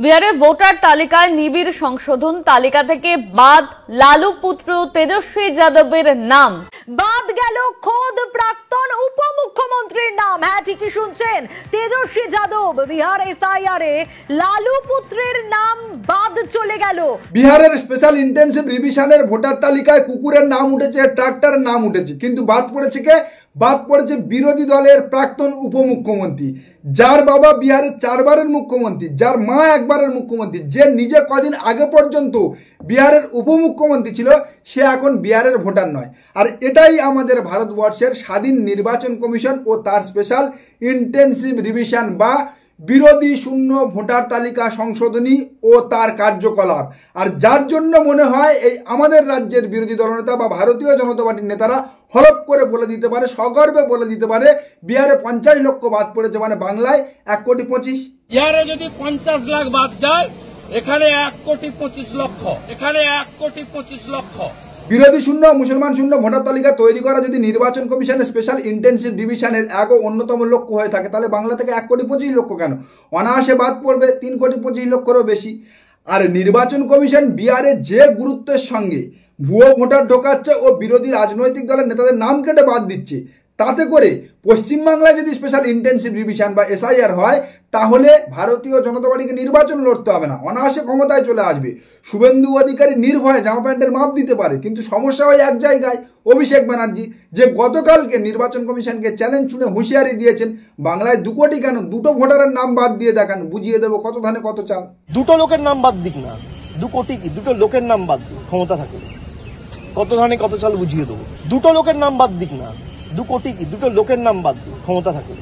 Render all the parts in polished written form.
বিহারে ভোটার তালিকায় নিবিড় সংশোধন, তালিকা থেকে বাদ লালু পুত্র তেজস্বী যাদবের নাম। বাদ গেল খোদ প্রাক্তন উপমুখ্যমন্ত্রীর নাম। হ্যাঁ, ঠিকই শুনছেন, তেজস্বী যাদব বিহার এসআইআর এ লালু পুত্রের নাম বাদ চলে গেল। বিহারের স্পেশাল ইন্টেন্সিভ রিভিশনের ভোটার তালিকায় কুকুরের নাম উঠেছে, ট্রাক্টরের নাম উঠেছে, কিন্তু বাদ পড়েছে কে? বাদ পড়েছে বিরোধী দলের প্রাক্তন উপমুখ্যমন্ত্রী, যার বাবা বিহারের 4 বারের মুখ্যমন্ত্রী, যার মা 1 বারের মুখ্যমন্ত্রী, যে নিজে কদিন আগে পর্যন্ত বিহারের উপমুখ্যমন্ত্রী ছিল, সে এখন বিহারের ভোটার নয়। আর এটাই আমাদের ভারতবর্ষের স্বাধীন নির্বাচন কমিশন ও তার স্পেশাল ইন্টেন্সিভ রিভিশন বা বিরোধী শূন্য ভোটার তালিকা সংশোধনী ও তার কার্যকলাপ। আর যার জন্য মনে হয় এই আমাদের রাজ্যের বিরোধী দলনেতা বা ভারতীয় জনতা পার্টির নেতারা হলপ করে বলে দিতে পারে, সগর্বে বলে দিতে পারে, বিহারে 50 লক্ষ বাদ পড়েছে, মানে বাংলায় 1,25,00,000। বিহারে যদি 50 লাখ বাদ যায়, এখানে 1,25,00,000, এখানে 1,25,00,000। বিরোধী শূন্য মুসলমান শূন্য ভোটার তালিকা তৈরি করা যদি নির্বাচন কমিশনের স্পেশাল ইন্টেন্সিভ ডিভিশনের অন্যতম লক্ষ্য হয়ে থাকে, তাহলে বাংলা থেকে 1,25,00,000 কেন? অনায়াসে বাদ পড়বে 3,25,00,000 বেশি। আর নির্বাচন কমিশন বিহারে যে গুরুত্বের সঙ্গে ভুয়ো ভোটার ঢোকাচ্ছে ও বিরোধী রাজনৈতিক দলের নেতাদের নাম কেটে বাদ দিচ্ছে, তাতে করে পশ্চিমবাংলায় যদি স্পেশাল ইন্টেন্সিভ রিভিশন বা এসআইআর হয়, তাহলে ভারতীয় জনতা পার্টিকে নির্বাচন লড়তে হবে না, অনায়াসে ক্ষমতায় চলে আসবে। শুভেন্দু অধিকারী নির্ভয়ে জামা প্যান্টের মাপ দিতে পারে, কিন্তু সমস্যা হয় এক জায়গায়, অভিষেক ব্যানার্জি, যে গতকালকে নির্বাচন কমিশনকে চ্যালেঞ্জ ছুঁড়ে হুঁশিয়ারি দিয়েছেন, বাংলায় 2 কোটি কেন, 2টো ভোটারের নাম বাদ দিয়ে দেখান, বুঝিয়ে দেবো কত ধানে কত চাল। 2টো লোকের নাম বাদ দিক না, 2 কোটি কি, 2টো লোকের নাম বাদ দিক, ক্ষমতা থাকে, কত ধানে কত চাল বুঝিয়ে দেবো। 2টো লোকের নাম বাদ দিক না, 2 কোটি কি, 2টো লোকের নাম বাদ দিক, ক্ষমতা থাকে,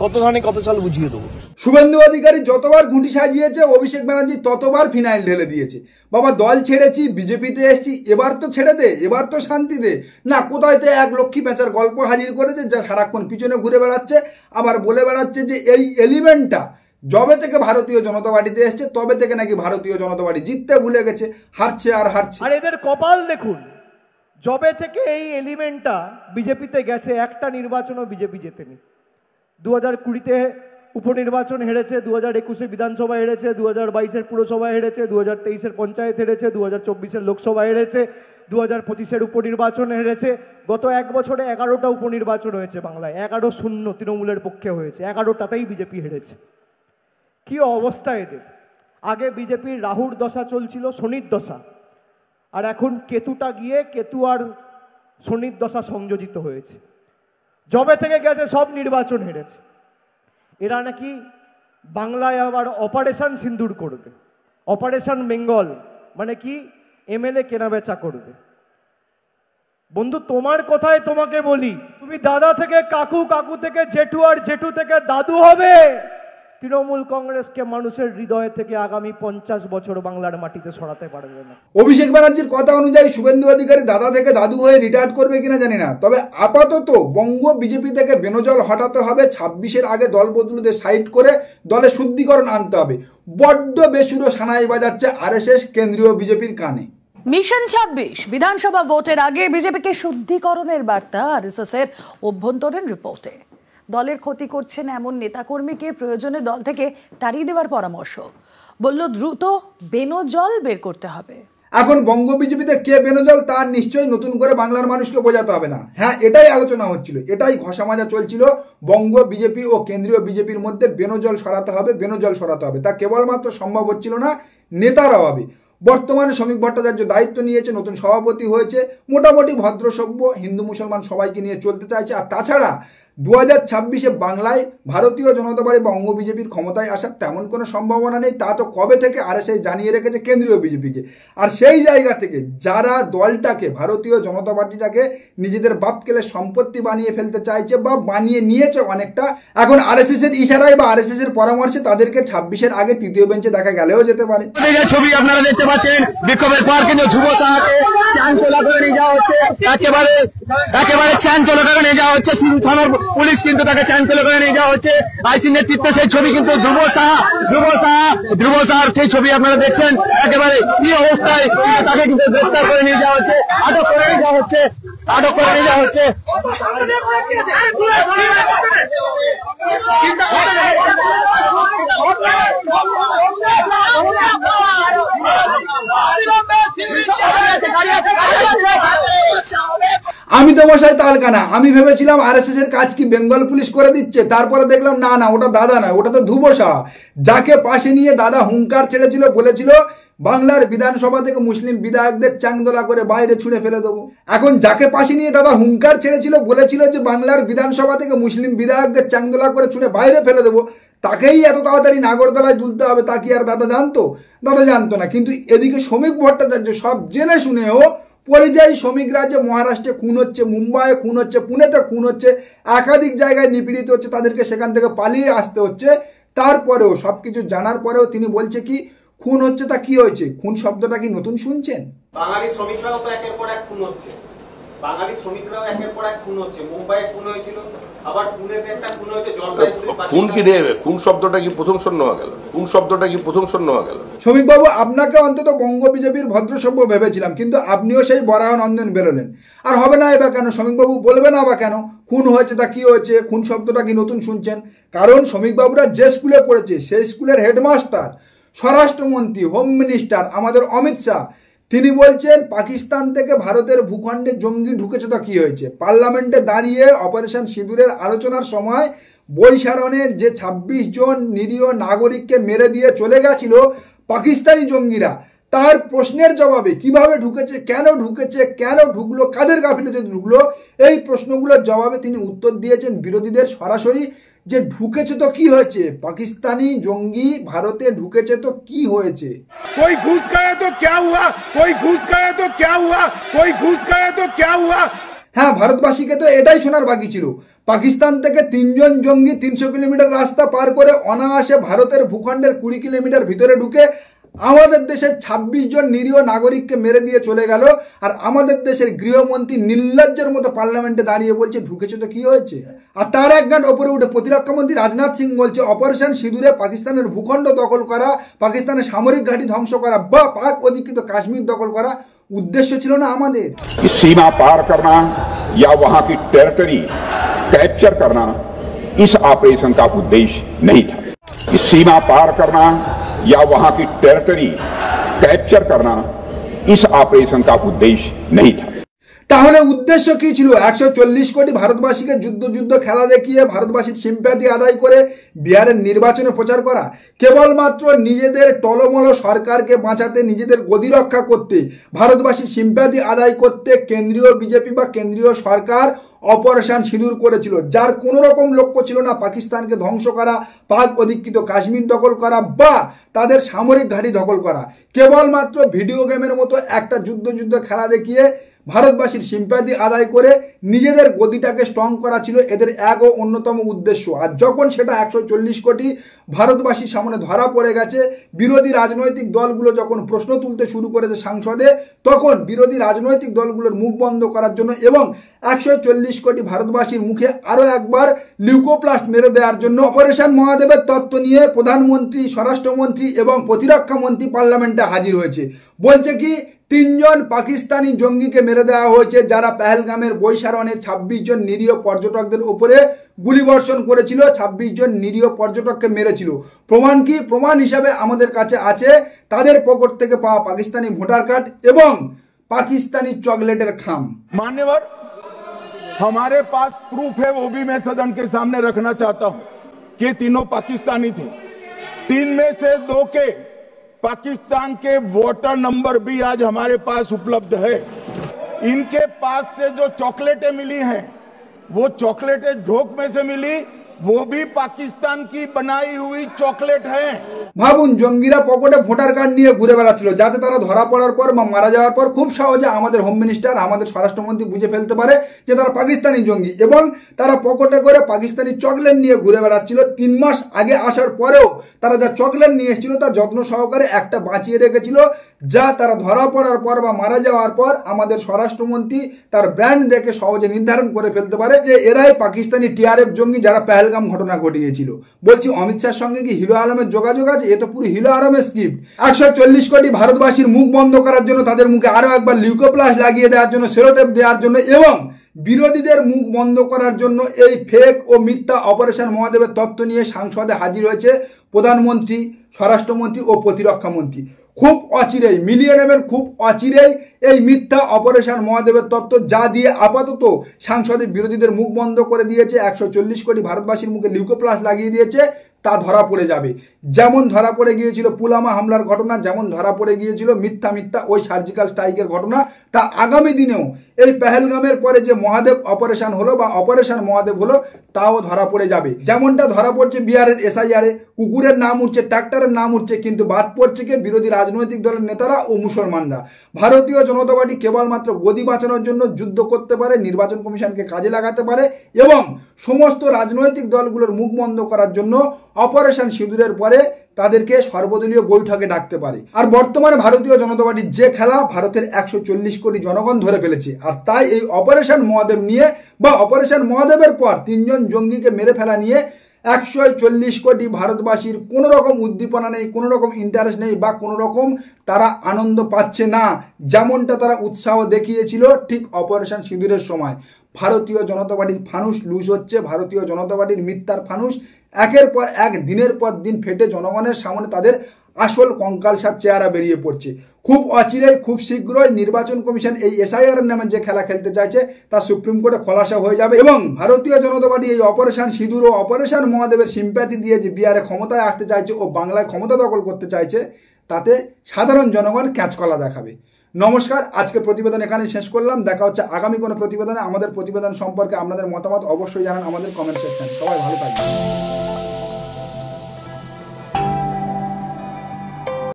কত ধানে কত চাল বুঝিয়ে দেবো। শুভেন্দু অধিকারী যতবার ঘুঁটি সাজিয়েছে, অভিষেক ব্যানার্জি ততবার ফিনাইল ঢেলে দিয়েছে। বাবা, দল ছেড়েছি, বিজেপিতে এসেছি, এবার তো ছেড়ে দে, এবার তো শান্তি দে। না, কোথায় তো এক লক্ষ্মী পেঁচার গল্প হাজির করেছে, যা সারাক্ষণ পিছনে ঘুরে বেড়াচ্ছে, আবার বলে বেড়াচ্ছে যে এই এলিমেন্টটা যবে থেকে ভারতীয় জনতা পার্টিতে এসছে, তবে থেকে নাকি ভারতীয় জনতা পার্টি জিততে ভুলে গেছে, হারছে আর হারছে। আর এদের কপাল দেখুন, যবে থেকে এই এলিমেন্টটা বিজেপিতে গেছে, একটা নির্বাচনও বিজেপি জেতেনি। 2020-তে উপনির্বাচন হেরেছে, 2021-এ বিধানসভা হেরেছে, 2022-এর পুরসভা হেরেছে, 2023-এর পঞ্চায়েত হেরেছে, 2024-এর লোকসভা হেরেছে, 2025-এর উপনির্বাচন হেরেছে। গত 1 বছরে 11টা উপনির্বাচন হয়েছে বাংলায়, 11-0 তৃণমূলের পক্ষে হয়েছে, 11টাতেই বিজেপি হেরেছে। কি অবস্থা এদের! আগে বিজেপির রাহুর দশা চলছিল, শনির দশা, আর এখন কেতুটা গিয়ে কেতু আর শনির দশা সংযোজিত হয়েছে। যবে থেকে গেছে সব নির্বাচন হেরেছে। এরা নাকি বাংলায় আবার অপারেশন সিন্দুর করবে, অপারেশন বেঙ্গল, মানে কি এমএলএ কেনাবেচা করবে। বন্ধু, তোমার কথায় তোমাকে বলি, তুমি দাদা থেকে কাকু, কাকু থেকে জেঠু, আর জেঠু থেকে দাদু হবে। তৃণমূল কংগ্রেসকে মানুষের হৃদয় থেকে আগামী 50 বছর বাংলার মাটিতে সরাতে পারবে না। অভিষেক ব্যানার্জির কথা অনুযায়ী শুভেন্দু অধিকারী দাদা থেকে দাদু হয়ে রিটায়ার করবে কিনা জানি না, তবে আপাতত বঙ্গ বিজেপি থেকে বেনজল হটাতে হবে। 26-এর আগে দল বদলুদের সাইড করে দলে শুদ্ধিকরণ আনতে হবে। বড্ড বেসুরো সানাই বাজাচ্ছে আরএসএস কেন্দ্রীয় বিজেপির কানে। মিশন 26 বিধানসভা ভোটের আগে বিজেপিকে শুদ্ধিকরণের বার্তা আরএসএস এর অভ্যন্তরীণ রিপোর্টে। দলের ক্ষতি করছেন এমন নেতাকর্মীকে প্রয়োজনে দল থেকে তাড়িয়ে দেওয়ার পরামর্শ। বলল দ্রুত বেনজল বের করতে হবে। এখন বঙ্গ বিজেপিতে কে বেনজল, তার নিশ্চয়ই নতুন করে বাংলার মানুষকে বোঝাতে হবে না। হ্যাঁ, এটাই আলোচনা হচ্ছিল, এটাই ঘষা মাজা চলছিল বঙ্গ বিজেপি ও কেন্দ্রীয় বিজেপির মধ্যে। বেনজল সরাতে হবে, বেনজল সরাতে হবে, তা কেবলমাত্র সম্ভব হচ্ছিল না নেতার অভাবে। বর্তমানে শ্রমিক ভট্টাচার্য দায়িত্ব নিয়েছে, নতুন সভাপতি হয়েছে, মোটামুটি ভদ্রসভ্য, হিন্দু মুসলমান সবাইকে নিয়ে চলতে চাইছে। আর তাছাড়া 2026-এ বাংলায় ভারতীয় জনতা পার্টি বা অঙ্গ বিজেপির ক্ষমতায় আসার তেমন কোনো সম্ভাবনা নেই, তা তো কবে থেকে আরএসএস জানিয়ে রেখেছে কেন্দ্রীয় বিজেপিকে। আর সেই জায়গা থেকে যারা দলটাকে, ভারতীয় জনতা পার্টিটাকে নিজেদের বাপকেলের সম্পত্তি বানিয়ে ফেলতে চাইছে বা বানিয়ে নিয়েছে অনেকটা, এখন আরএসএস এর ইশারায় বা আরএসএস এর পরামর্শে তাদেরকে 26-এর আগে তৃতীয় বেঞ্চে দেখা গেলেও যেতে পারে। ছবি আপনারা দেখতে পাচ্ছেন, বিক্ষোভের পর কিন্তু যুব সাহাকে চাঞ্চল্য করে নিয়ে যাওয়া হচ্ছে, একেবারে চাঞ্চল্য করে নিয়ে যাওয়া হচ্ছে। সিন্ধু থানার পুলিশ কিন্তু তাকে চাঞ্চল্য করে নিয়ে যাওয়া হচ্ছে। আইসির নেতৃত্বে সেই ছবি কিন্তু ধ্রুব সাহার সেই ছবি আপনারা দেখছেন। একেবারে কি অবস্থায় তাকে কিন্তু গ্রেফতার করে নিয়ে যাওয়া হচ্ছে, আটক করে নিয়ে যাওয়া হচ্ছে, আটক করে নিয়ে যাওয়া হচ্ছে। আমি তো মশাই তালকানা, আমি ভেবেছিলাম আরএসএস এর কাজ কি বেঙ্গল পুলিশ করে দিচ্ছে, তারপরে দেখলাম না না, ওটা দাদা না, ওটা তো ধুবসা, যাকে পাশে নিয়ে দাদা হুঙ্কার ছেড়েছিল, বলেছিল বাংলার বিধানসভা থেকে মুসলিম বিধায়কদের চাংদোলা করে বাইরে ছুঁড়ে ফেলে দেবো। এখন যাকে পাশে নিয়ে দাদা হুঙ্কার ছেড়েছিল, বলেছিল যে বাংলার বিধানসভা থেকে মুসলিম বিধায়কদের চাংদোলা করে ছুঁড়ে বাইরে ফেলে দেবো, তাকেই এত তাড়াতাড়ি নাগরদোলায় তুলতে হবে, তা কি আর দাদা জানতো? দাদা জানতো না। কিন্তু এদিকে শ্রমিক ভট্টাচার্য সব জেনে শুনেও পরিযায়ী শ্রমিকরা যে মহারাষ্ট্রে খুন হচ্ছে, মুম্বাইয়ে খুন হচ্ছে, পুনেতে খুন হচ্ছে, একাধিক জায়গায় নিপীড়িত হচ্ছে, তাদেরকে সেখান থেকে পালিয়ে আসতে হচ্ছে, তারপরেও সবকিছু জানার পরেও তিনি বলছে কি খুন হচ্ছে, তা কি হয়েছে? খুন শব্দটা কি নতুন শুনছেন? বাঙালি শ্রমিকরাও তো একের পর এক খুন হচ্ছে, বাঙালি শ্রমিকরাও একের পর এক খুন হচ্ছে। মুম্বাইয়ে খুন হয়েছিল, আবার পুনেতে একটা খুন হয়েছে, খুন কি রে? খুন শব্দটা কি প্রথম শূন্য হয়ে গেল? খুন শব্দটা কি প্রথম শূন্য হয়ে গেল? শ্রমিকবাবু, আপনাকে অন্তত বঙ্গ বিজেপির ভদ্রসভ্য ভেবেছিলাম, কিন্তু আপনিও সেই বরাহনন্দন বেরোলেন। আর হবে না এবার কেন শ্রমিকবাবু? বলবে না বা কেন খুন হয়েছে, তা কি হয়েছে? খুন শব্দটা কি নতুন শুনছেন? কারণ শ্রমিকবাবুরা যে স্কুলে পড়েছে সেই স্কুলের হেডমাস্টার, স্বরাষ্ট্রমন্ত্রী, হোম মিনিস্টার আমাদের অমিত শাহ, তিনি বলছেন পাকিস্তান থেকে ভারতের ভূখণ্ডে জঙ্গি ঢুকেছে, তো কি হয়েছে? পার্লামেন্টে দাঁড়িয়ে অপারেশন সিঁদুরের আলোচনার সময় বৈশারণে যে 26 জন নিরীহ নাগরিককে মেরে দিয়ে চলে গেছিল পাকিস্তানি জঙ্গিরা, তার প্রশ্নের জবাবে কিভাবে ঢুকেছে, কেন ঢুকলো, কাদের গাফিলতিতে ঢুকলো, এই প্রশ্নগুলোর জবাবে তিনি উত্তর দিয়েছেন বিরোধীদের সরাসরি যে ঢুকেছে তো কি হয়েছে, পাকিস্তানি জঙ্গি ভারতে ঢুকেছে তো কি হয়েছে। कोई घुस गया तो क्या हुआ, कोई घुस गया तो क्या हुआ, कोई घुस गया तो क्या हुआ। হ্যাঁ, ভারতবাসীকে তো এটাই শোনার বাকি ছিল। পাকিস্তান থেকে 3 জন জঙ্গি 300 কিলোমিটার রাস্তা পার করে অনায়াসে ভারতের ভূখণ্ডের 20 কিলোমিটার ভিতরে ঢুকে আমাদের দেশের 26 জন নিরীহ নাগরিককে মেরে দিয়ে চলে গেল, আর আমাদের দেশের গৃহমন্ত্রী নির্লজ্জের মতো পার্লামেন্টে দাঁড়িয়ে বলছে ঢুকেছে তো কি হয়েছে। আর তার এক গাঁট ওপরে উঠে প্রতিরক্ষামন্ত্রী রাজনাথ সিং বলছে অপারেশন সিঁদুরে পাকিস্তানের ভূখণ্ড দখল করা, পাকিস্তানের সামরিক ঘাঁটি ধ্বংস করা বা পাক অধিকৃত কাশ্মীর দখল করা উদ্দেশ্য ছিল না আমাদের। सीमा पार करना या वहां की टेरिटरी कैप्चर करना इस ऑपरेशन का उद्देश्य नहीं था। सीमा पार करना या वहां की टेरिटरी कैप्चर करना इस ऑपरेशन का उद्देश्य नहीं था। তাহলে উদ্দেশ্য কি ছিল? 140 কোটি ভারতবাসীকে যুদ্ধ খেলা দেখিয়ে ভারতবাসীর সিম্প্যাথি আদায় করে বিহারের নির্বাচনে প্রচার করা, কেবলমাত্র নিজেদের টলমল সরকারকে বাঁচাতে, নিজেদের গদি রক্ষা করতে, ভারতবাসীর সিম্প্যাথি আদায় করতে কেন্দ্রীয় বিজেপি বা কেন্দ্রীয় সরকার অপারেশন সিঁদুর করেছিল, যার কোনো রকম লক্ষ্য ছিল না পাকিস্তানকে ধ্বংস করা, পাক অধিকৃত কাশ্মীর দখল করা বা তাদের সামরিক ঘাঁটি দখল করা। কেবলমাত্র ভিডিও গেমের মতো একটা যুদ্ধ খেলা দেখিয়ে ভারতবাসীর সিম্প্যাথি আদায় করে নিজেদের গদিটাকে স্ট্রং করা ছিল এদের এক ও অন্যতম উদ্দেশ্য। আর যখন সেটা 140 কোটি ভারতবাসীর সামনে ধরা পড়ে গেছে, বিরোধী রাজনৈতিক দলগুলো যখন প্রশ্ন তুলতে শুরু করেছে সংসদে, তখন বিরোধী রাজনৈতিক দলগুলোর মুখ বন্ধ করার জন্য এবং 140 কোটি ভারতবাসীর মুখে আরও একবার লিউকোপ্লাস্ট মেরে দেওয়ার জন্য অপারেশন মহাদেবের তত্ত্ব নিয়ে প্রধানমন্ত্রী, স্বরাষ্ট্রমন্ত্রী এবং প্রতিরক্ষা মন্ত্রী পার্লামেন্টে হাজির হয়েছে। বলছে কি 3 জন পাকিস্তানি জঙ্গিকে মেরে দেওয়া হয়েছে, যারা পেহেলগামের বৈশারণে 26 জন নিরীহ পর্যটকদের উপরে গুলিবর্ষণ করেছিল, 26 জন নিরীহ পর্যটককে মেরেছিল। প্রমাণ কি? প্রমাণ হিসাবে আমাদের কাছে আছে তাদের পকেট থেকে পাওয়া পাকিস্তানি ভোটার কার্ড এবং পাকিস্তানি চকলেটের খাম। मान्यवर, हमारे पास प्रूफ है, वो भी मैं सदन के सामने रखना चाहता हूं कि तीनों पाकिस्तानी थे। 3 में से 2 के पाकिस्तान के वोटर नंबर भी आज हमारे पास उपलब्ध है। इनके पास से जो चॉकलेटें मिली हैं, वो चॉकलेटें ढोक में से मिली, वो भी पाकिस्तान की बनाई हुई चॉकलेट है। ভাবুন, জঙ্গিরা পকেটে ভোটার কার্ড নিয়ে ঘুরে বেড়াচ্ছিল, যাতে তারা ধরা পড়ার পর বা মারা যাওয়ার পর খুব সহজে আমাদের হোম মিনিস্টার, আমাদের স্বরাষ্ট্রমন্ত্রী বুঝে ফেলতে পারে যে তারা পাকিস্তানি জঙ্গি, এবং তারা পকেটে করে পাকিস্তানি চকলেট নিয়ে ঘুরে বেড়াচ্ছিল। 3 মাস আগে আসার পরেও তারা যা চকলেট নিয়ে এসেছিল তা যত্ন সহকারে একটা বাঁচিয়ে রেখেছিল, যা তারা ধরা পড়ার পর বা মারা যাওয়ার পর আমাদের স্বরাষ্ট্রমন্ত্রী তার ব্র্যান্ড দেখে সহজে নির্ধারণ করে ফেলতে পারে যে এরাই পাকিস্তানি টিআরএফ জঙ্গি যারা পেহেলগাম ঘটনা ঘটিয়েছিল। বলছি, অমিত শাহর সঙ্গে কি হিরো আলমের যোগাযোগ আছে? এ তো পুরো হিরো আলমের স্ক্রিপ্ট। 140 কোটি ভারতবাসীর মুখ বন্ধ করার জন্য, তাদের মুখে আরো একবার লিউকোপ্লাস্ট লাগিয়ে দেওয়ার জন্য, সেলোটেপ দেওয়ার জন্য এবং বিরোধীদের মুখ বন্ধ করার জন্য এই ফেক ও মিথ্যা অপারেশন মহাদেবের তত্ত্ব নিয়ে সংসদে হাজির হয়েছে প্রধানমন্ত্রী, স্বরাষ্ট্রমন্ত্রী ও প্রতিরক্ষা মন্ত্রী। খুব অচিরেই মিলিয়ে নেবেন, খুব অচিরেই এই মিথ্যা অপারেশন মহাদেবের তত্ত্ব, যা দিয়ে আপাতত সাংসদের বিরোধীদের মুখ বন্ধ করে দিয়েছে, 140 কোটি ভারতবাসীর মুখে লিউকোপ্লাস লাগিয়ে দিয়েছে, তা ধরা পড়ে যাবে। যেমন ধরা পড়ে গিয়েছিল পুলওয়ামা হামলার ঘটনা, যেমন ধরা পড়ে গিয়েছিল মিথ্যা ওই সার্জিক্যাল স্ট্রাইকের ঘটনা, তা আগামী দিনেও এই পেহেলগামের পরে যে মহাদেব অপারেশন হলো বা অপারেশন মহাদেব হলো, তাও ধরা পড়ে যাবে। যেমনটা ধরা পড়ছে বিহারের এসআইআরে, কুকুরের নাম উঠছে, ট্রাক্টরের নাম উঠছে, কিন্তু বাদ পড়ছে কে? বিরোধী রাজনৈতিক দলের নেতারা ও মুসলমানরা। ভারতীয় জনতা পার্টি কেবলমাত্র গদি বাঁচানোর জন্য যুদ্ধ করতে পারে, নির্বাচন কমিশনকে কাজে লাগাতে পারে এবং সমস্ত রাজনৈতিক দলগুলোর মুখ বন্ধ করার জন্য অপারেশন সিঁদুরের পরে তাদেরকে সর্বদলীয় বৈঠকে ডাকতে পারে। আর বর্তমানে ভারতীয় জনতা পার্টির যে খেলা, ভারতের 140 কোটি জনগণ ধরে ফেলেছে। আর তাই এই অপারেশন মহাদেব নিয়ে বা অপারেশন মহাদেবের পর 3 জন জঙ্গিকে মেরে ফেলা নিয়ে 140 কোটি ভারতবাসীর কোনো রকম উদ্দীপনা নেই, কোনো রকম ইন্টারেস্ট নেই বা কোনো রকম তারা আনন্দ পাচ্ছে না, যেমনটা তারা উৎসাহ দেখিয়েছিল ঠিক অপারেশন সিঁদুরের সময়। ভারতীয় জনতা পার্টির ফানুস লুজ হচ্ছে, ভারতীয় জনতা পার্টির মিথ্যার ফানুস একের পর এক দিনের পর দিন ফেটে জনগণের সামনে তাদের আসল কঙ্কালসার চেহারা বেরিয়ে পড়ছে। খুব অচিরেই, খুব শীঘ্রই নির্বাচন কমিশন এই এসআইআর নামে যে খেলা খেলতে চাইছে তা সুপ্রিম কোর্টে খোলাসা হয়ে যাবে এবং ভারতীয় জনতা পার্টি এই অপারেশন সিঁদুর ও অপারেশন মহাদেবের সিম্প্যাথি দিয়ে যে বিহারে ক্ষমতায় আসতে চাইছে ও বাংলায় ক্ষমতা দখল করতে চাইছে, তাতে সাধারণ জনগণ ক্যাঁচকলা দেখাবে। নমস্কার, আজকে প্রতিবেদন এখানেই শেষ করলাম। দেখা হচ্ছে আগামী কোনো প্রতিবেদনে। আমাদের প্রতিবেদন সম্পর্কে আপনাদের মতামত অবশ্যই জানান আমাদের কমেন্ট সেকশনে। সবাই ভালো থাকবেন।